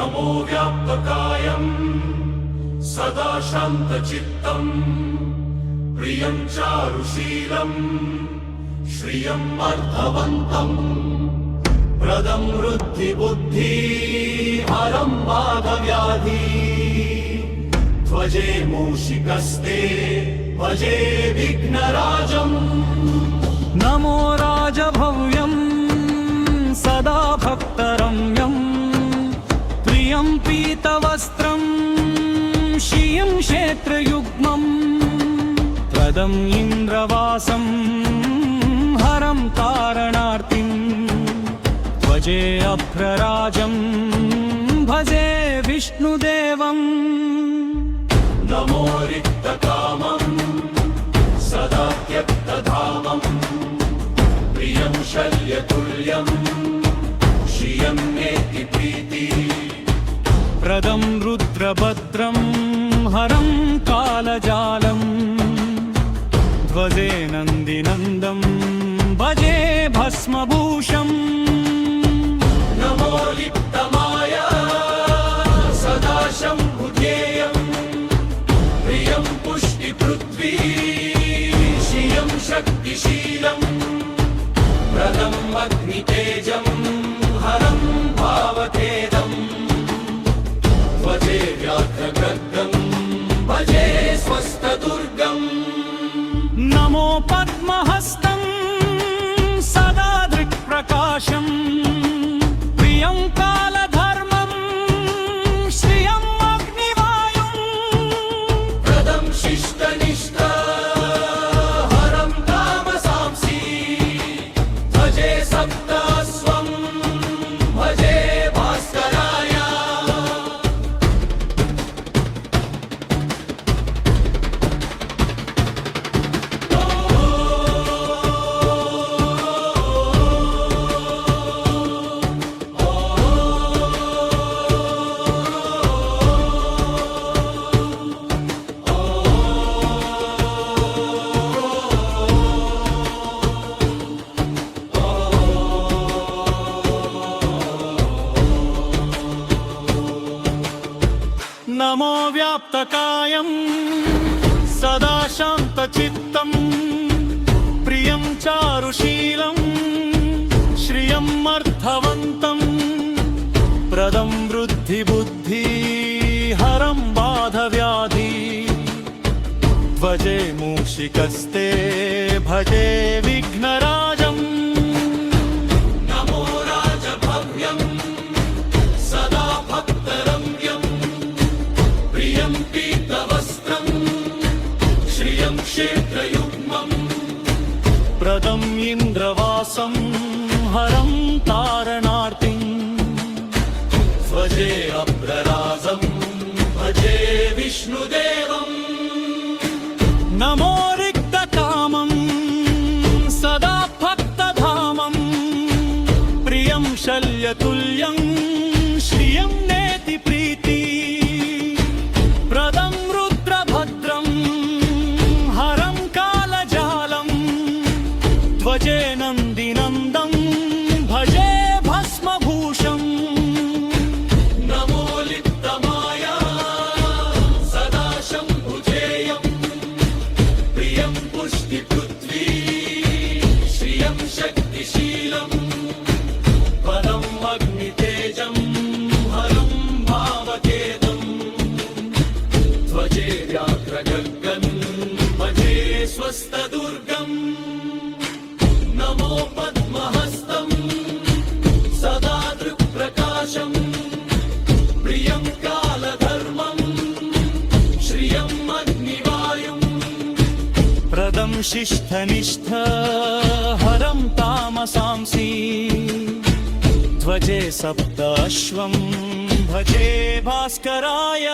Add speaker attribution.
Speaker 1: नमो व्यापकायं सदा शान्तचित्तं प्रियं चारुशीलं श्रियं अर्थवन्तं प्रदं वृद्धिबुद्धि हरं बाधव्याधि ध्वजे मूषिकस्ते भजे विघ्नराजम्
Speaker 2: नमो राजभव्यं सदा भक्तरम्यं प्रियं पीतवस्त्रं श्रियं क्षेत्रयुग्मं प्रदम् इन्द्रवासं हरं तारणार्तिं भजे अभ्रराजं भजे विष्णुदेवम्
Speaker 1: नमो रिक्तकामं सदा त्यक्तधामं प्रियं शल्यतुल्यं श्रियं नेति प्रीति
Speaker 2: प्रदं रुद्रभद्रं हरं कालजालं ध्वजे नन्दिनन्दं भजे भस्मभूषम्
Speaker 1: नमो लिप्तमाय सदा शम्भुध्येयं प्रियं पुष्टिपृथ्वी श्रियं शक्तिशीलं प्रदम् अग्नितेजं हरं भावखेदम् ध्वजे व्याघ्रगर्गं भजे स्वस्थदुर्गम्
Speaker 2: नमो पद्महस्तं सदा दृक्प्रकाशं प्रियं कालधर्मं श्रियं अग्निवायुं
Speaker 1: प्रदं शिष्टनिष्ठ हरं तामसांसि भजे सप्तास्वं भजे भास्कराय
Speaker 2: नमो व्याप्तकायं सदा शान्तचित्तं प्रियं चारुशीलं श्रियं अर्थवन्तं प्रदं वृद्धिबुद्धि हरं बाधव्याधि ध्वजे मूषिकस्ते भजे विघ्नराजम्
Speaker 1: नमो राजभव्यं सदा भक्तरम्यं प्रियं पीतवस्त्रं श्रियं क्षेत्रयुग्मं
Speaker 2: प्रदम् इन्द्रवासं हरं तारणार्तिं
Speaker 1: ध्वजे अभ्रराजं भजे विष्णुदेवम्
Speaker 2: नमो रिक्तकामं सदा भक्तधामं प्रियं शल्यतुल्यं श्रियं नेति प्रीति प्रदं रुद्रभद्रं हरं कालजालं ध्वजे नन्दिनन्दं भजे भस्मभूषम्
Speaker 1: नमो लिप्तमाय सदा शम्भुजेयं प्रियं पुष्टिपृथ्वी श्रियं शक्तिशीलं पदम् अग्नितेजं हरं भावखेदम् ध्वजे व्याघ्रगर्गं भजे स्वस्थदुर्गम् नमो पद्महस्तं सदा दृक्प्रकाशं प्रियं कालधर्मं श्रियं अग्निवायुं
Speaker 2: प्रदं शिष्टनिष्ठ हरं तामसांसि ध्वजे सप्ताश्वं भजे भास्कराय